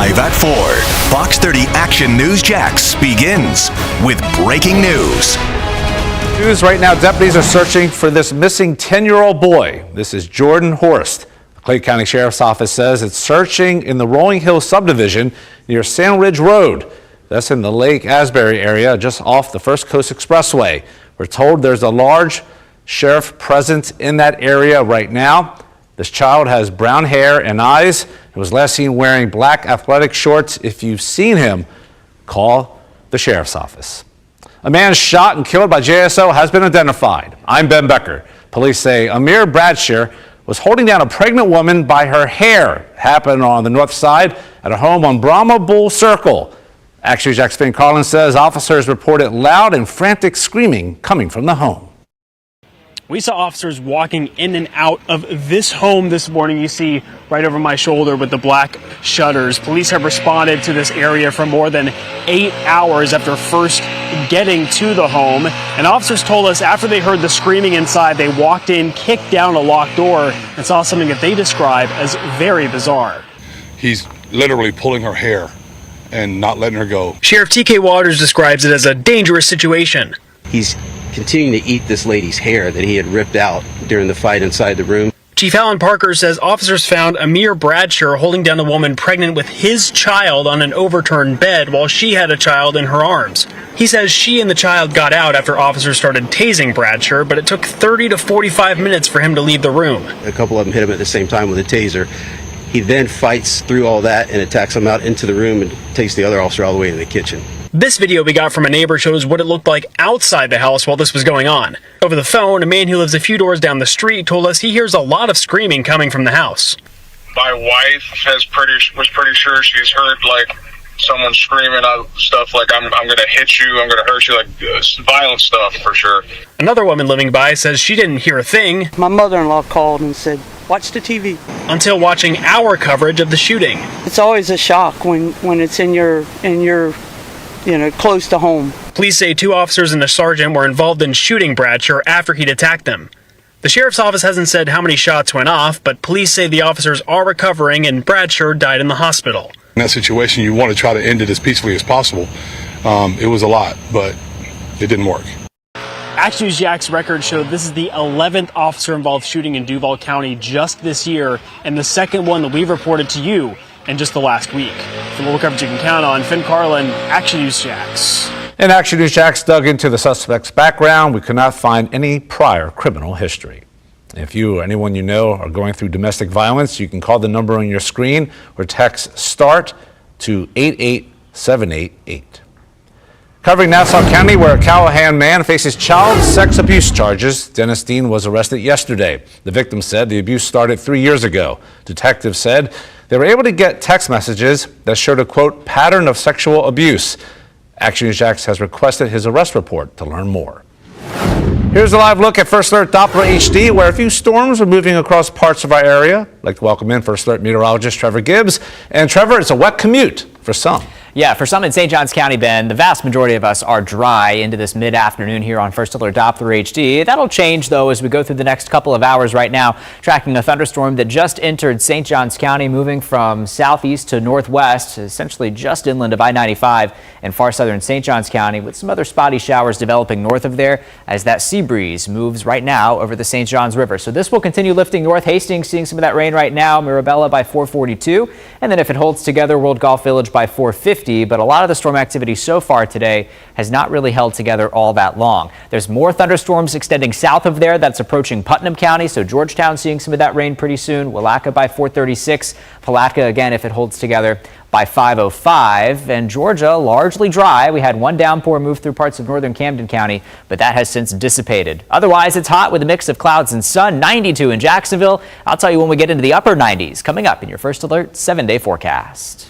Live at 4, Fox 30 Action News Jax begins with breaking news. News right now, deputies are searching for this missing 10-year-old boy. This is Jordan Horst. The Clay County Sheriff's Office says it's searching in the Rolling Hill subdivision near Sand Ridge Road. That's in the Lake Asbury area, just off the First Coast Expressway. We're told there's a large sheriff presence in that area right now. This child has brown hair and eyes. He was last seen wearing black athletic shorts. If you've seen him, call the sheriff's office. A man shot and killed by JSO has been identified. I'm Ben Becker. Police say Amir Bradshaw was holding down a pregnant woman by her hair. It happened on the north side at a home on Brahma Bull Circle. Action News Jax Finn Carlin says officers reported loud and frantic screaming coming from the home. We saw officers walking in and out of this home this morning. You see right over my shoulder with the black shutters. Police have responded to this area for more than 8 hours after first getting to the home. And officers told us after they heard the screaming inside, they walked in, kicked down a locked door, and saw something that they describe as very bizarre. He's literally pulling her hair and not letting her go. Sheriff TK Waters describes it as a dangerous situation. He's continuing to eat this lady's hair that he had ripped out during the fight inside the room. Chief Alan Parker says officers found Amir Bradshaw holding down a woman pregnant with his child on an overturned bed while she had a child in her arms. He says she and the child got out after officers started tasing Bradshaw, but it took 30 to 45 minutes for him to leave the room. A couple of them hit him at the same time with a taser. He then fights through all that and attacks him out into the room and takes the other officer all the way into the kitchen. This video we got from a neighbor shows what it looked like outside the house while this was going on. Over the phone, a man who lives a few doors down the street told us he hears a lot of screaming coming from the house. My wife was pretty sure she's heard like someone screaming out stuff like I'm gonna hit you, I'm gonna hurt you, like violent stuff for sure. Another woman living by says she didn't hear a thing. My mother-in-law called and said, "Watch the TV." Until watching our coverage of the shooting. It's always a shock when it's in your close to home. Police say 2 officers and a sergeant were involved in shooting Bradshaw after he'd attacked them. The sheriff's office hasn't said how many shots went off, but police say the officers are recovering and Bradshaw died in the hospital. In that situation, you want to try to end it as peacefully as possible. It was a lot, but it didn't work. Action News Jax records showed this is the 11th officer-involved shooting in Duval County just this year, and the second one that we've reported to you in just the last week. For local coverage you can count on, Finn Carlin, Action News Jax. And Action News Jax dug into the suspect's background. We could not find any prior criminal history. If you or anyone you know are going through domestic violence, you can call the number on your screen or text START to 88788. Covering Nassau County, where a Callahan man faces child sex abuse charges, Dennis Dean was arrested yesterday. The victim said the abuse started 3 years ago. Detectives said they were able to get text messages that showed a, quote, pattern of sexual abuse. Action News Jax has requested his arrest report to learn more. Here's a live look at First Alert Doppler HD, where a few storms are moving across parts of our area. I'd like to welcome in First Alert meteorologist Trevor Gibbs. And Trevor, it's a wet commute for some. Yeah, for some in St. Johns County, Ben, the vast majority of us are dry into this mid-afternoon here on First Alert Doppler HD. That'll change, though, as we go through the next couple of hours. Right now, tracking a thunderstorm that just entered St. Johns County, moving from southeast to northwest, essentially just inland of I-95 and far southern St. Johns County, with some other spotty showers developing north of there as that sea breeze moves right now over the St. Johns River. So this will continue lifting north. Hastings seeing some of that rain right now, Mirabella by 442, and then if it holds together, World Golf Village by 450. But a lot of the storm activity so far today has not really held together all that long. There's more thunderstorms extending south of there. That's approaching Putnam County, so Georgetown seeing some of that rain pretty soon. Willaca by 436. Palatka, again, if it holds together, by 505. And Georgia, largely dry. We had one downpour move through parts of northern Camden County, but that has since dissipated. Otherwise, it's hot with a mix of clouds and sun. 92 in Jacksonville. I'll tell you when we get into the upper 90s coming up in your First Alert 7-day forecast.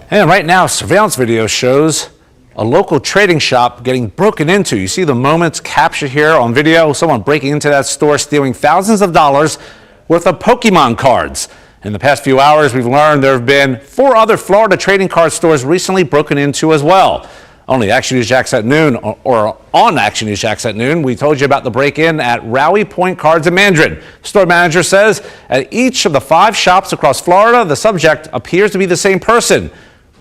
And right now, surveillance video shows a local trading shop getting broken into. You see the moments captured here on video. Someone breaking into that store, stealing thousands of dollars worth of Pokemon cards. In the past few hours, we've learned there have been 4 other Florida trading card stores recently broken into as well. Only Action News Jax at noon, or on Action News Jax at noon, we told you about the break-in at Rally Point Cards in Mandarin. Store manager says at each of the 5 shops across Florida, the subject appears to be the same person.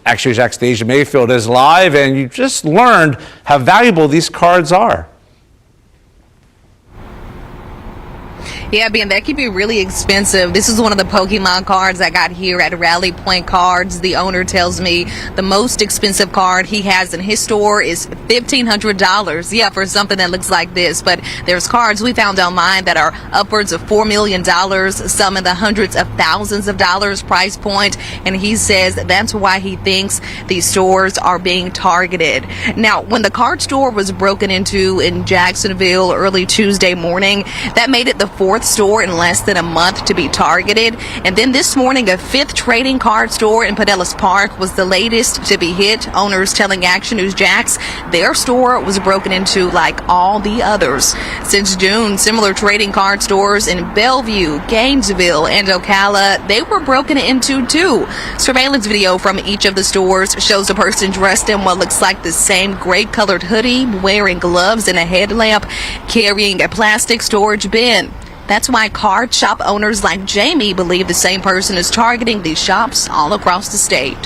Action News Jax Deja Mayfield is live, and you just learned how valuable these cards are. Yeah, Ben, that could be really expensive. This is one of the Pokemon cards I got here at Rally Point Cards. The owner tells me the most expensive card he has in his store is $1,500. Yeah, for something that looks like this. But there's cards we found online that are upwards of $4 million, some in the hundreds of thousands of dollars price point. And he says that's why he thinks these stores are being targeted. Now, when the card store was broken into in Jacksonville early Tuesday morning, that made it the 4th store in less than a month to be targeted. And then this morning, a 5th trading card store in Pinellas Park was the latest to be hit. Owners telling Action News Jax their store was broken into like all the others. Since June, similar trading card stores in Bellevue, Gainesville, and Ocala, they were broken into too. Surveillance video from each of the stores shows a person dressed in what looks like the same gray-colored hoodie, wearing gloves and a headlamp, carrying a plastic storage bin. That's why card shop owners like Jamie believe the same person is targeting these shops all across the state.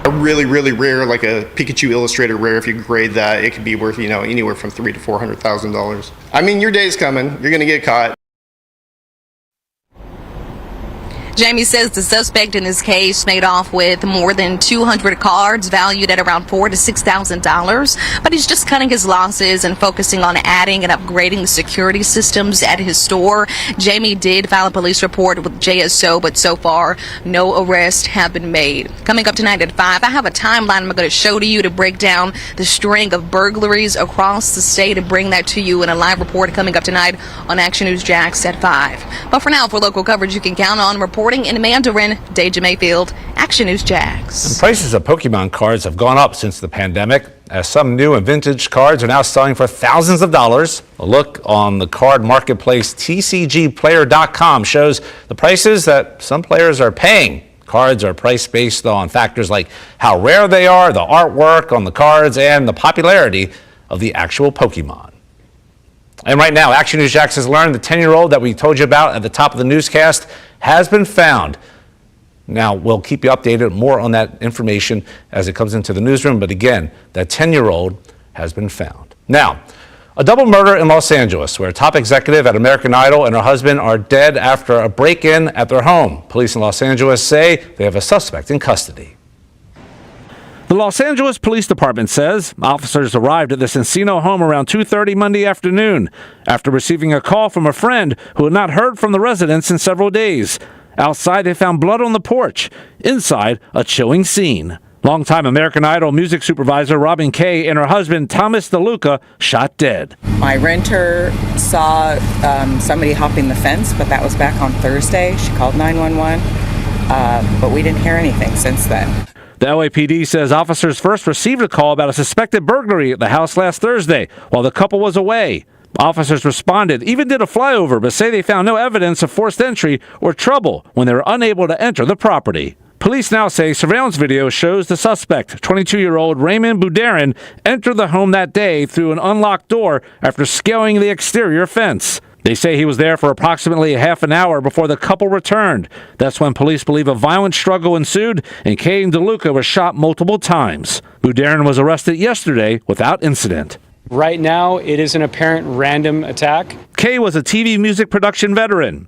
A really, really rare, like a Pikachu Illustrator rare, if you grade that, it could be worth, anywhere from $300,000 to $400,000. I mean, your day's coming. You're going to get caught. Jamie says the suspect in this case made off with more than 200 cards valued at around $4,000 to $6,000, but he's just cutting his losses and focusing on adding and upgrading the security systems at his store. Jamie did file a police report with JSO, but so far no arrests have been made. Coming up tonight at 5, I have a timeline I'm going to show to you to break down the string of burglaries across the state and bring that to you in a live report coming up tonight on Action News Jax at 5. But for now, for local coverage you can count on, reporting in Mandarin, Deja Mayfield, Action News Jax. And prices of Pokemon cards have gone up since the pandemic, as some new and vintage cards are now selling for thousands of dollars. A look on the card marketplace TCGplayer.com shows the prices that some players are paying. Cards are priced based on factors like how rare they are, the artwork on the cards, and the popularity of the actual Pokemon. And right now, Action News Jax has learned the 10-year-old that we told you about at the top of the newscast has been found. Now, we'll keep you updated more on that information as it comes into the newsroom. But again, that 10-year-old has been found. Now, a double murder in Los Angeles, where a top executive at American Idol and her husband are dead after a break-in at their home. Police in Los Angeles say they have a suspect in custody. The Los Angeles Police Department says officers arrived at this Encino home around 2:30 Monday afternoon after receiving a call from a friend who had not heard from the residents in several days. Outside, they found blood on the porch. Inside, a chilling scene. Longtime American Idol music supervisor Robin Kay and her husband Thomas DeLuca shot dead. My renter saw somebody hopping the fence, but that was back on Thursday. She called 911, but we didn't hear anything since then. The LAPD says officers first received a call about a suspected burglary at the house last Thursday while the couple was away. Officers responded, even did a flyover, but say they found no evidence of forced entry or trouble when they were unable to enter the property. Police now say surveillance video shows the suspect, 22-year-old Raymond Buderin, entered the home that day through an unlocked door after scaling the exterior fence. They say he was there for approximately half an hour before the couple returned. That's when police believe a violent struggle ensued and Kay and DeLuca were shot multiple times. Buderin was arrested yesterday without incident. Right now, it is an apparent random attack. Kay was a TV music production veteran.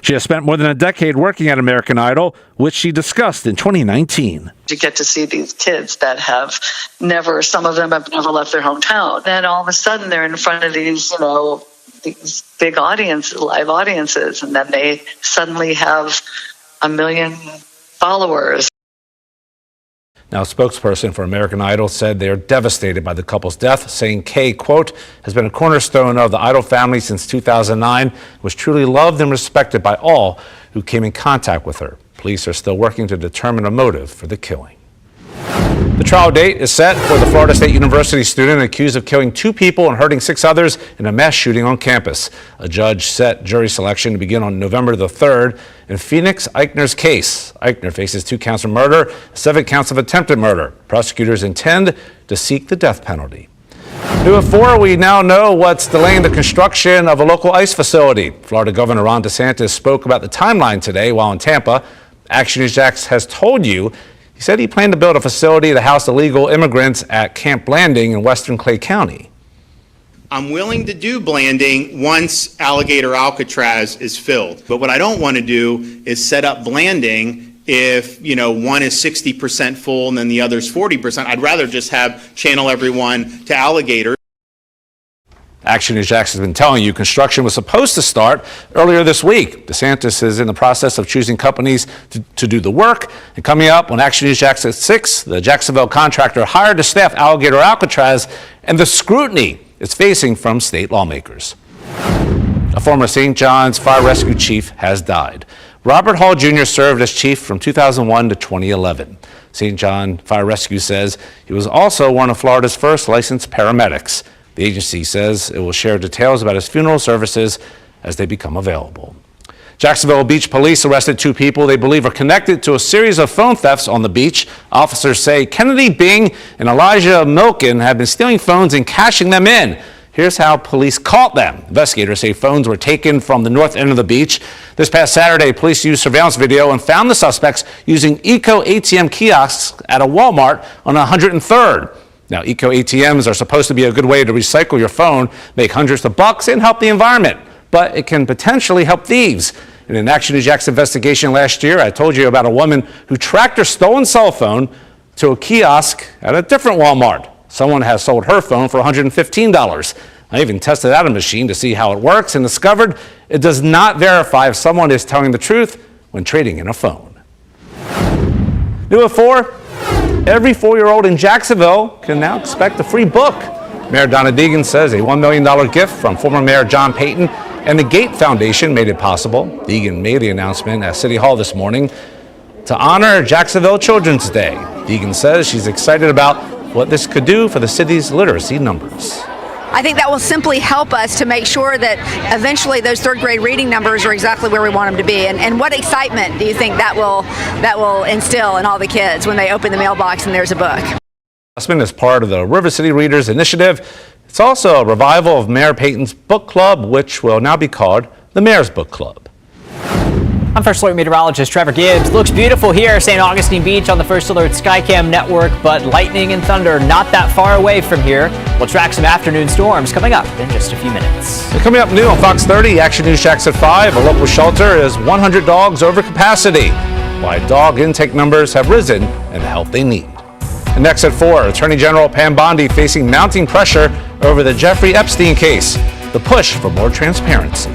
She has spent more than a decade working at American Idol, which she discussed in 2019. You get to see these kids that have never, some of them have never left their hometown. Then all of a sudden they're in front of these, these big audiences, live audiences, and then they suddenly have 1 million followers. Now, a spokesperson for American Idol said they are devastated by the couple's death, saying Kay, quote, has been a cornerstone of the Idol family since 2009, was truly loved and respected by all who came in contact with her. Police are still working to determine a motive for the killing. The trial date is set for the Florida State University student accused of killing 2 people and hurting 6 others in a mass shooting on campus. A judge set jury selection to begin on November the 3rd in Phoenix Eichner's case. Eichner faces 2 counts of murder, 7 counts of attempted murder. Prosecutors intend to seek the death penalty. New at 4, we now know what's delaying the construction of a local ICE facility. Florida Governor Ron DeSantis spoke about the timeline today while in Tampa. Action News Jax has told you he said he planned to build a facility to house illegal immigrants at Camp Blanding in western Clay County. I'm willing to do Blanding once Alligator Alcatraz is filled. But what I don't want to do is set up Blanding if, one is 60% full and then the other's 40%. I'd rather just channel everyone to Alligator. Action News Jax has been telling you construction was supposed to start earlier this week. DeSantis is in the process of choosing companies to do the work. And coming up on Action News Jax at 6, the Jacksonville contractor hired to staff Alligator Alcatraz and the scrutiny it's facing from state lawmakers. A former St. John's fire rescue chief has died. Robert Hall Jr. served as chief from 2001 to 2011. St. John Fire Rescue says he was also one of Florida's first licensed paramedics. The agency says it will share details about his funeral services as they become available. Jacksonville Beach Police arrested 2 people they believe are connected to a series of phone thefts on the beach. Officers say Kennedy Bing and Elijah Milken have been stealing phones and cashing them in. Here's how police caught them. Investigators say phones were taken from the north end of the beach. This past Saturday, police used surveillance video and found the suspects using Eco ATM kiosks at a Walmart on 103rd. Now, Eco ATMs are supposed to be a good way to recycle your phone, make hundreds of bucks, and help the environment. But it can potentially help thieves. In an Action News Jax investigation last year, I told you about a woman who tracked her stolen cell phone to a kiosk at a different Walmart. Someone has sold her phone for $115. I even tested out a machine to see how it works and discovered it does not verify if someone is telling the truth when trading in a phone. New at 4. Every 4-year-old in Jacksonville can now expect a free book. Mayor Donna Deegan says a $1 million gift from former Mayor John Payton and the Gate Foundation made it possible. Deegan made the announcement at City Hall this morning to honor Jacksonville Children's Day. Deegan says she's excited about what this could do for the city's literacy numbers. I think that will simply help us to make sure that eventually those 3rd grade reading numbers are exactly where we want them to be. And what excitement do you think that will instill in all the kids when they open the mailbox and there's a book? Investment is part of the River City Readers Initiative. It's also a revival of Mayor Payton's book club, which will now be called the Mayor's Book Club. I'm First Alert meteorologist Trevor Gibbs. Looks beautiful here, St. Augustine Beach on the First Alert Skycam network, but lightning and thunder not that far away from here. We'll track some afternoon storms coming up in just a few minutes. And coming up new on Fox 30, Action News Jax at 5, a local shelter is 100 dogs over capacity. Why dog intake numbers have risen and the help they need. And next at 4, Attorney General Pam Bondi facing mounting pressure over the Jeffrey Epstein case. The push for more transparency.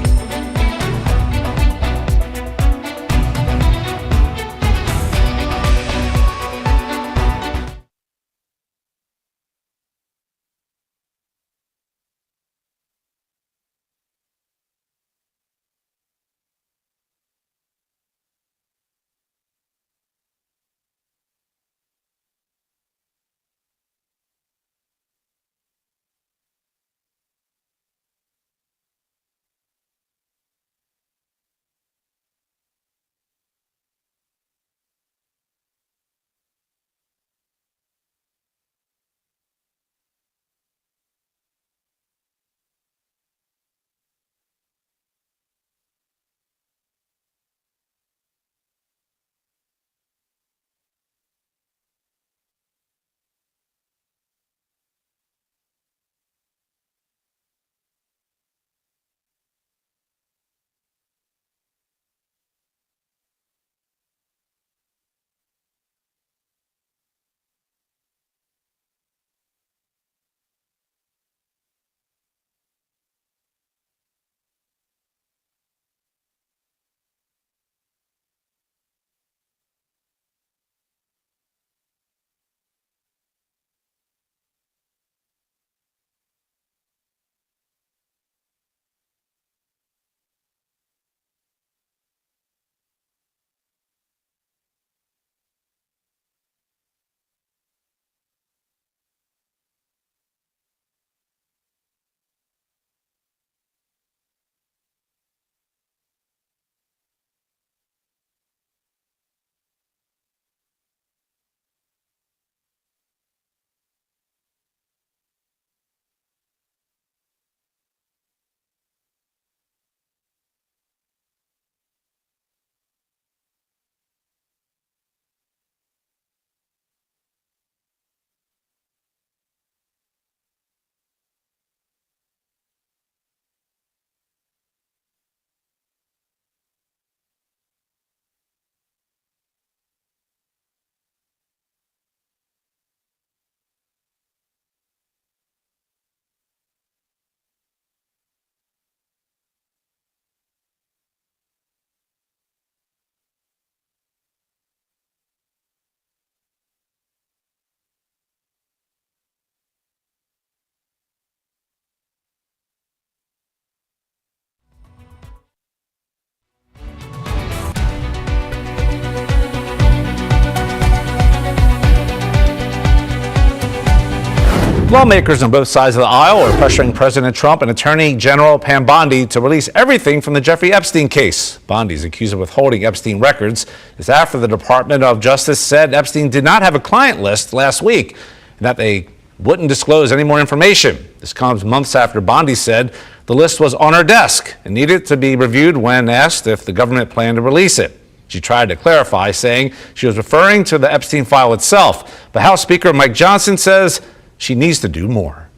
Lawmakers on both sides of the aisle are pressuring President Trump and Attorney General Pam Bondi to release everything from the Jeffrey Epstein case. Bondi is accused of withholding Epstein records. It's after the Department of Justice said Epstein did not have a client list last week and that they wouldn't disclose any more information. This comes months after Bondi said the list was on her desk and needed to be reviewed when asked if the government planned to release it. She tried to clarify, saying she was referring to the Epstein file itself. But House Speaker Mike Johnson says she needs to do more.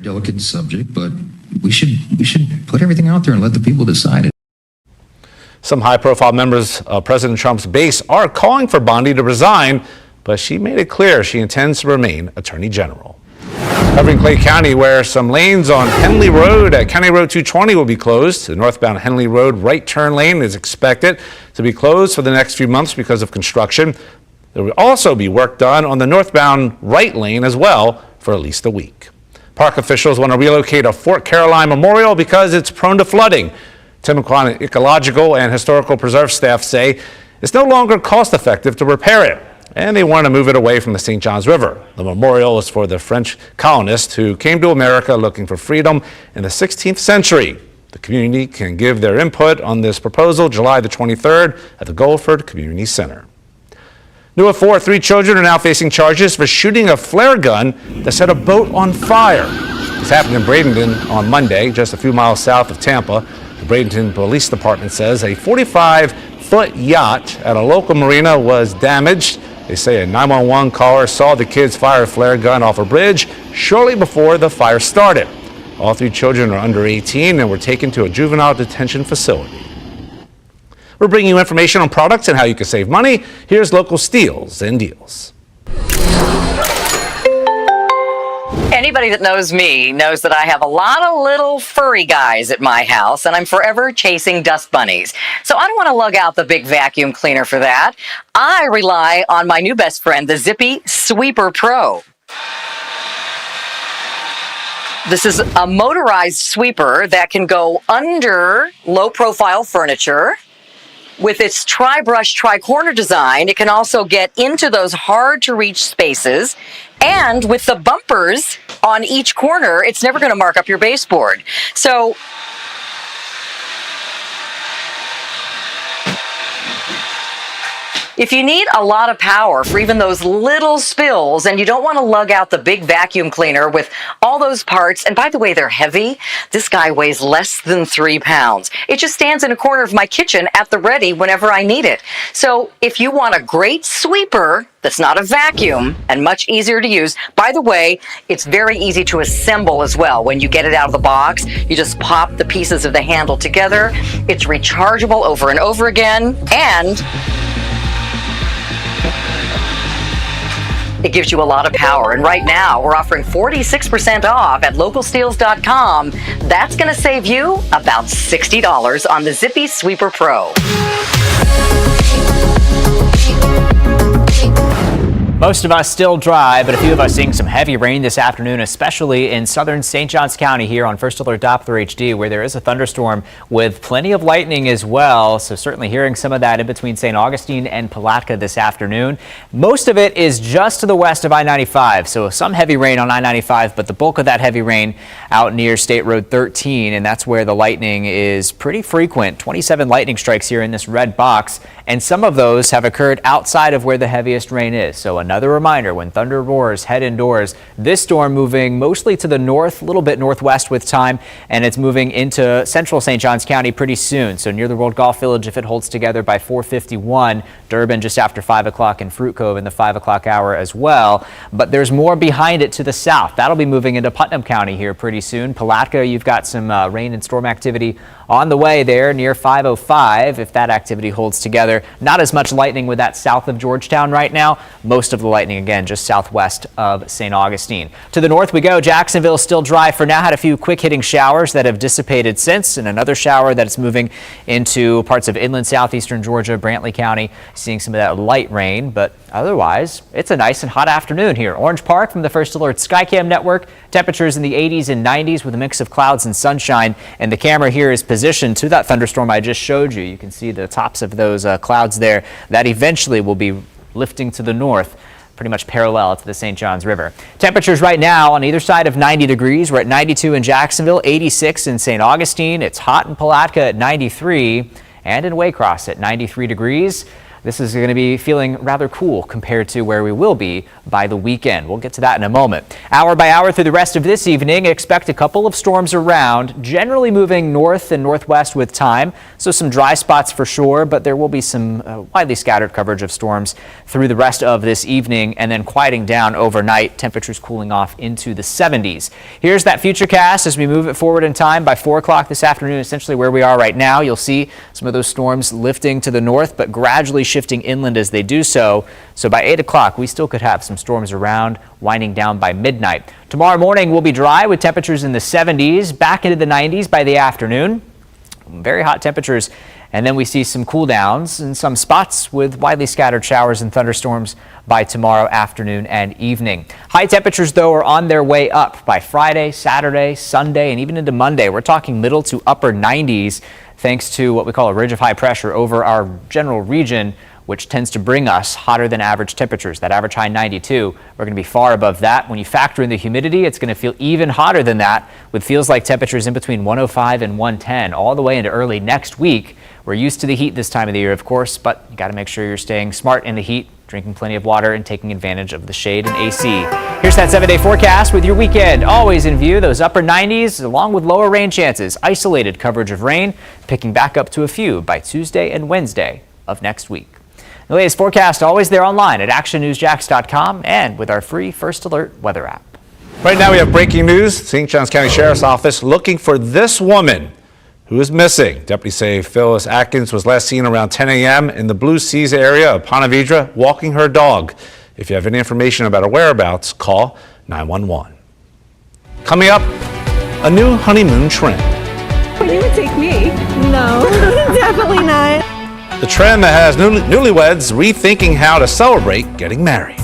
Delicate subject, but we should put everything out there and let the people decide it. Some high-profile members of President Trump's base are calling for Bondi to resign, but she made it clear she intends to remain Attorney General. Covering Clay County, where some lanes on Henley Road at County Road 220 will be closed. The northbound Henley Road right turn lane is expected to be closed for the next few months because of construction. There will also be work done on the northbound right lane as well for at least a week. Park officials want to relocate a Fort Caroline memorial because it's prone to flooding. Timuquan Ecological and Historical Preserve staff say it's no longer cost effective to repair it, and they want to move it away from the St. Johns River. The memorial is for the French colonists who came to America looking for freedom in the 16th century. The community can give their input on this proposal July the 23rd at the Guilford Community Center. New at 4, 3 children are now facing charges for shooting a flare gun that set a boat on fire. This happened in Bradenton on Monday, just a few miles south of Tampa. The Bradenton Police Department says a 45-foot yacht at a local marina was damaged. They say a 911 caller saw the kids fire a flare gun off a bridge shortly before the fire started. All 3 children are under 18 and were taken to a juvenile detention facility. We're bringing you information on products and how you can save money. Here's local steals and deals. Anybody that knows me knows that I have a lot of little furry guys at my house, and I'm forever chasing dust bunnies. So I don't want to lug out the big vacuum cleaner for that. I rely on my new best friend, the Zippy Sweeper Pro. This is a motorized sweeper that can go under low-profile furniture. With its tri-brush, tri-corner design, it can also get into those hard-to-reach spaces. And with the bumpers on each corner, it's never going to mark up your baseboard. So if you need a lot of power for even those little spills and you don't want to lug out the big vacuum cleaner with all those parts, and by the way, they're heavy, this guy weighs less than 3 pounds. It just stands in a corner of my kitchen at the ready whenever I need it. So if you want a great sweeper that's not a vacuum and much easier to use, by the way, it's very easy to assemble as well. When you get it out of the box, you just pop the pieces of the handle together. It's rechargeable over and over again, and it gives you a lot of power. And right now, we're offering 46% off at localsteals.com. That's going to save you about $60 on the Zippy Sweeper Pro. Most of us still dry, but a few of us seeing some heavy rain this afternoon, especially in southern St. Johns County here on First Alert Doppler HD, where there is a thunderstorm with plenty of lightning as well. So certainly hearing some of that in between St. Augustine and Palatka this afternoon. Most of it is just to the west of I-95, so some heavy rain on I-95, but the bulk of that heavy rain out near State Road 13, and that's where the lightning is pretty frequent. 27 lightning strikes here in this red box, and some of those have occurred outside of where the heaviest rain is. So another reminder, when thunder roars, head indoors. This storm moving mostly to the north, a little bit northwest with time, and it's moving into central St. Johns County pretty soon. So near the World Golf Village, if it holds together by 4:51, Durban just after 5 o'clock, and Fruit Cove in the 5 o'clock hour as well. But there's more behind it to the south. That'll be moving into Putnam County here pretty soon. Palatka, you've got some rain and storm activity on the way there near 5:05 if that activity holds together. Not as much lightning with that south of Georgetown right now. Most of the lightning, again, just southwest of St. Augustine. To the north we go. Jacksonville still dry for now. Had a few quick hitting showers that have dissipated since, and another shower that's moving into parts of inland southeastern Georgia, Brantley County, seeing some of that light rain, but otherwise it's a nice and hot afternoon here. Orange Park from the First Alert Skycam network. Temperatures in the 80s and 90s with a mix of clouds and sunshine, and the camera here is positioned to that thunderstorm I just showed you. You can see the tops of those clouds there that eventually will be lifting to the north pretty much parallel to the St. Johns River. Temperatures right now on either side of 90 degrees. We're at 92 in Jacksonville, 86 in St. Augustine. It's hot in Palatka at 93 and in Waycross at 93 degrees. This is going to be feeling rather cool compared to where we will be by the weekend. We'll get to that in a moment. Hour by hour through the rest of this evening, expect a couple of storms around, generally moving north and northwest with time. So some dry spots for sure, but there will be some widely scattered coverage of storms through the rest of this evening and then quieting down overnight. Temperatures cooling off into the 70s. Here's that futurecast as we move it forward in time. By 4 o'clock this afternoon, essentially where we are right now, you'll see some of those storms lifting to the north, but gradually shifting inland as they do so. So by 8 o'clock, we still could have some storms around, winding down by midnight. Tomorrow morning will be dry with temperatures in the 70s, back into the 90s by the afternoon. Very hot temperatures. And then we see some cool downs in some spots with widely scattered showers and thunderstorms by tomorrow afternoon and evening. High temperatures, though, are on their way up by Friday, Saturday, Sunday, and even into Monday. We're talking middle to upper 90s. Thanks to what we call a ridge of high pressure over our general region, which tends to bring us hotter than average temperatures. That average high 92, we're going to be far above that. When you factor in the humidity, it's going to feel even hotter than that, with feels like temperatures in between 105 and 110 all the way into early next week. We're used to the heat this time of the year, of course, but you got to make sure you're staying smart in the heat, drinking plenty of water, and taking advantage of the shade and AC. Here's that 7-day forecast with your weekend always in view. Those upper 90s along with lower rain chances. Isolated coverage of rain, picking back up to a few by Tuesday and Wednesday of next week. The latest forecast always there online at actionnewsjax.com and with our free First Alert weather app. Right now we have breaking news. St. Johns County Sheriff's Office looking for this woman who is missing. Deputies say Phyllis Atkins was last seen around 10 a.m. in the Blue Seas area of Ponte Vedra walking her dog. If you have any information about her whereabouts, call 911. Coming up, a new honeymoon trend. You would take me. No, definitely not. The trend that has newlyweds rethinking how to celebrate getting married.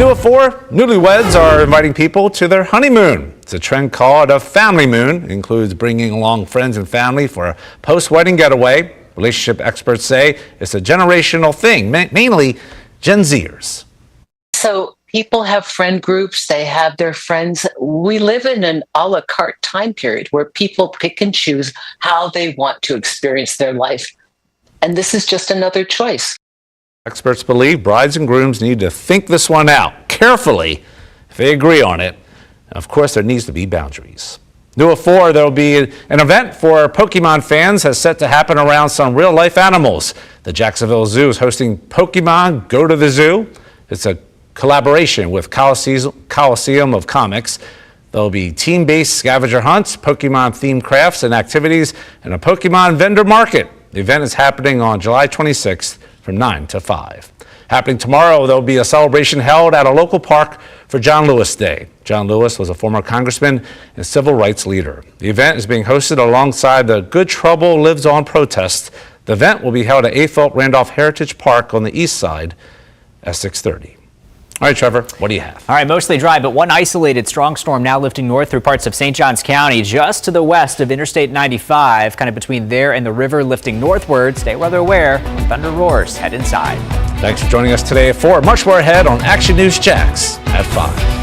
New at 4, newlyweds are inviting people to their honeymoon. It's a trend called a family moon. It includes bringing along friends and family for a post-wedding getaway. Relationship experts say it's a generational thing, mainly Gen Zers. So people have friend groups, they have their friends. We live in an a la carte time period where people pick and choose how they want to experience their life. And this is just another choice. Experts believe brides and grooms need to think this one out carefully if they agree on it. And of course, there needs to be boundaries. New at 4, there will be an event for Pokemon fans that's set to happen around some real-life animals. The Jacksonville Zoo is hosting Pokemon Go to the Zoo. It's a collaboration with Coliseum of Comics. There'll be team-based scavenger hunts, Pokemon-themed crafts and activities, and a Pokemon vendor market. The event is happening on July 26th from 9 to 5. Happening tomorrow, there'll be a celebration held at a local park for John Lewis Day. John Lewis was a former congressman and civil rights leader. The event is being hosted alongside the Good Trouble Lives On protest. The event will be held at Afelt Randolph Heritage Park on the east side at 6:30. All right, Trevor, what do you have? All right, mostly dry, but one isolated strong storm now lifting north through parts of St. Johns County, just to the west of Interstate 95, kind of between there and the river, lifting northward. Stay weather aware. Thunder roars. Head inside. Thanks for joining us today at 4. Much more ahead on Action News Jax at 5.